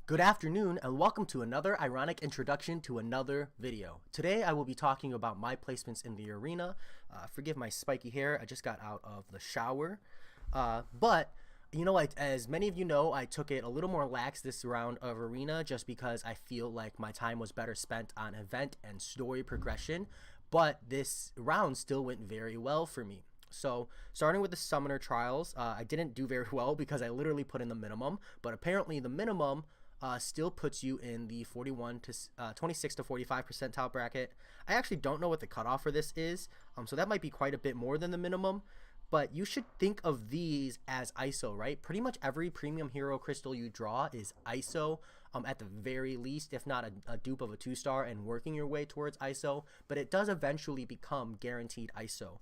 Good afternoon and welcome to another ironic introduction to another video. Today I will be talking about my placements in the arena. Forgive my spiky hair, I just got out of the shower. But you know, as many of you know, I took it a little more lax this round of arena just because I feel like my time was better spent on event and story progression. But this round still went very well for me. So starting with the summoner trials, I didn't do very well because I literally put in the minimum, but apparently the minimum still puts you in the 41 to 26 to 45 percentile bracket. I actually don't know what the cutoff for this is, so that might be quite a bit more than the minimum. But you should think of these as ISO, right? Pretty much every premium hero crystal you draw is ISO at the very least, if not a dupe of a 2-star and working your way towards ISO, but it does eventually become guaranteed ISO.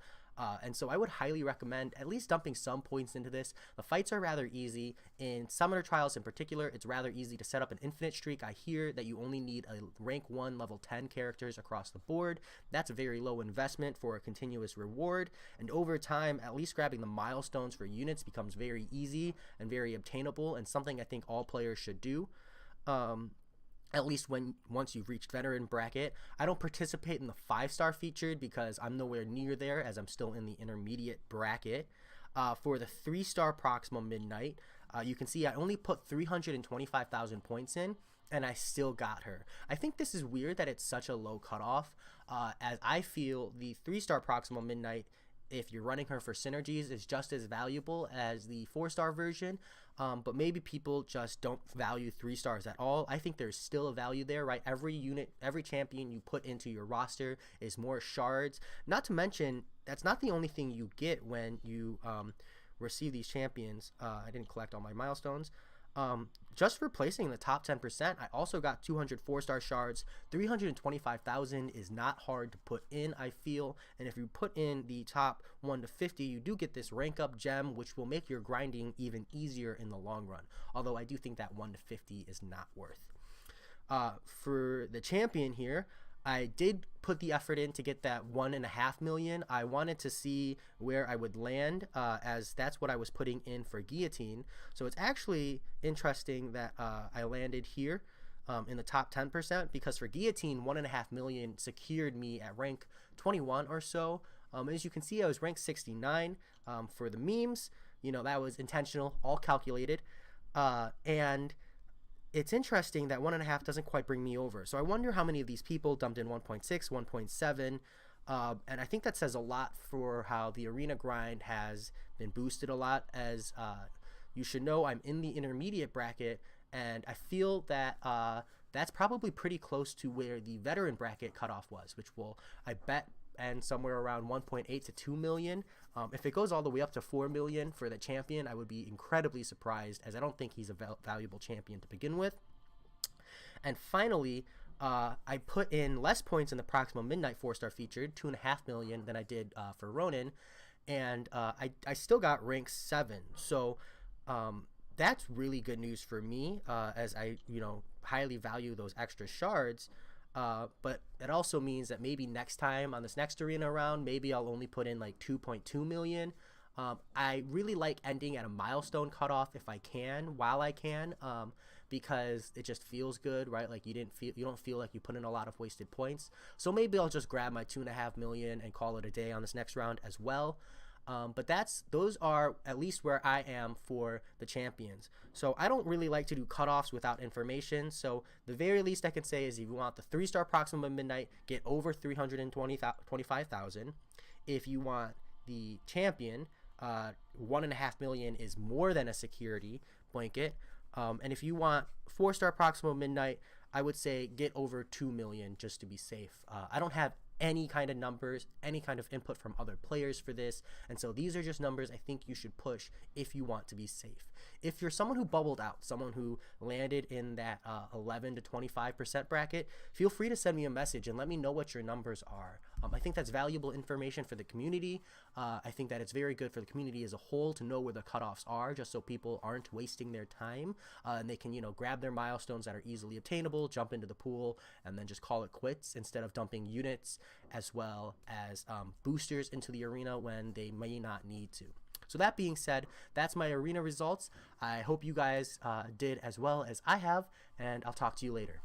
And so I would highly recommend at least dumping some points into this. The fights are rather easy. In Summoner Trials in particular, it's rather easy to set up an infinite streak. I hear that you only need a rank 1 level 10 characters across the board. That's a very low investment for a continuous reward. And over time, at least grabbing the milestones for units becomes very easy and very obtainable, and something I think all players should do. At least once you've reached veteran bracket. I don't participate in the 5-star featured because I'm nowhere near there, as I'm still in the intermediate bracket. For the 3-star Proxima Midnight, you can see I only put 325,000 points in, and I still got her. I think this is weird that it's such a low cutoff, as I feel the 3-star Proxima Midnight, if you're running her for synergies, is just as valuable as the 4-star version, but maybe people just don't value 3 stars at all. I think there's still a value there, right? Every unit, every champion you put into your roster is more shards. Not to mention, that's not the only thing you get when you receive these champions. I didn't collect all my milestones. Just for placing in the top 10%, I also got 204-star shards. 325,000 is not hard to put in, I feel, and if you put in the top 1 to 50, you do get this rank up gem, which will make your grinding even easier in the long run, although I do think that 1 to 50 is not worth. For the champion here, I did put the effort in to get that 1.5 million. I wanted to see where I would land, as that's what I was putting in for Guillotine. So it's actually interesting that I landed here in the top 10%, because for Guillotine, 1.5 million secured me at rank 21 or so. As you can see, I was ranked 69 for the memes. You know, that was intentional, all calculated. And it's interesting that 1.5 doesn't quite bring me over. So I wonder how many of these people dumped in 1.6, 1.7, and I think that says a lot for how the arena grind has been boosted a lot. As you should know, I'm in the intermediate bracket, and I feel that that's probably pretty close to where the veteran bracket cutoff was, which will, I bet, and somewhere around 1.8 to 2 million. If it goes all the way up to 4 million for the champion, I would be incredibly surprised, as I don't think he's a valuable champion to begin with. And finally, I put in less points in the Proxima Midnight 4-star featured, 2.5 million, than I did for Ronin, and I still got rank 7. So that's really good news for me, as I highly value those extra shards. But it also means that maybe next time on this next arena round, maybe I'll only put in like 2.2 million. I really like ending at a milestone cutoff if I can, while I can, because it just feels good, right? Like you don't feel like you put in a lot of wasted points. So maybe I'll just grab my 2.5 million and call it a day on this next round as well. But those are at least where I am for the champions. So I don't really like to do cutoffs without information. So the very least I can say is, if you want the 3-star Proxima Midnight, get over 325,000. If you want the champion, 1.5 million is more than a security blanket. And if you want 4-star Proxima Midnight, I would say get over 2 million just to be safe. I don't have any kind of numbers, any kind of input from other players for this, and so these are just numbers I think you should push if you want to be safe. If you're someone who bubbled out, someone who landed in that 11 to 25% bracket, feel free to send me a message and let me know what your numbers are. I think that's valuable information for the community. I think that it's very good for the community as a whole to know where the cutoffs are, just so people aren't wasting their time, and they can grab their milestones that are easily obtainable, jump into the pool, and then just call it quits, instead of dumping units as well as boosters into the arena when they may not need to. So that being said, that's my arena results. I hope you guys did as well as I have, and I'll talk to you later.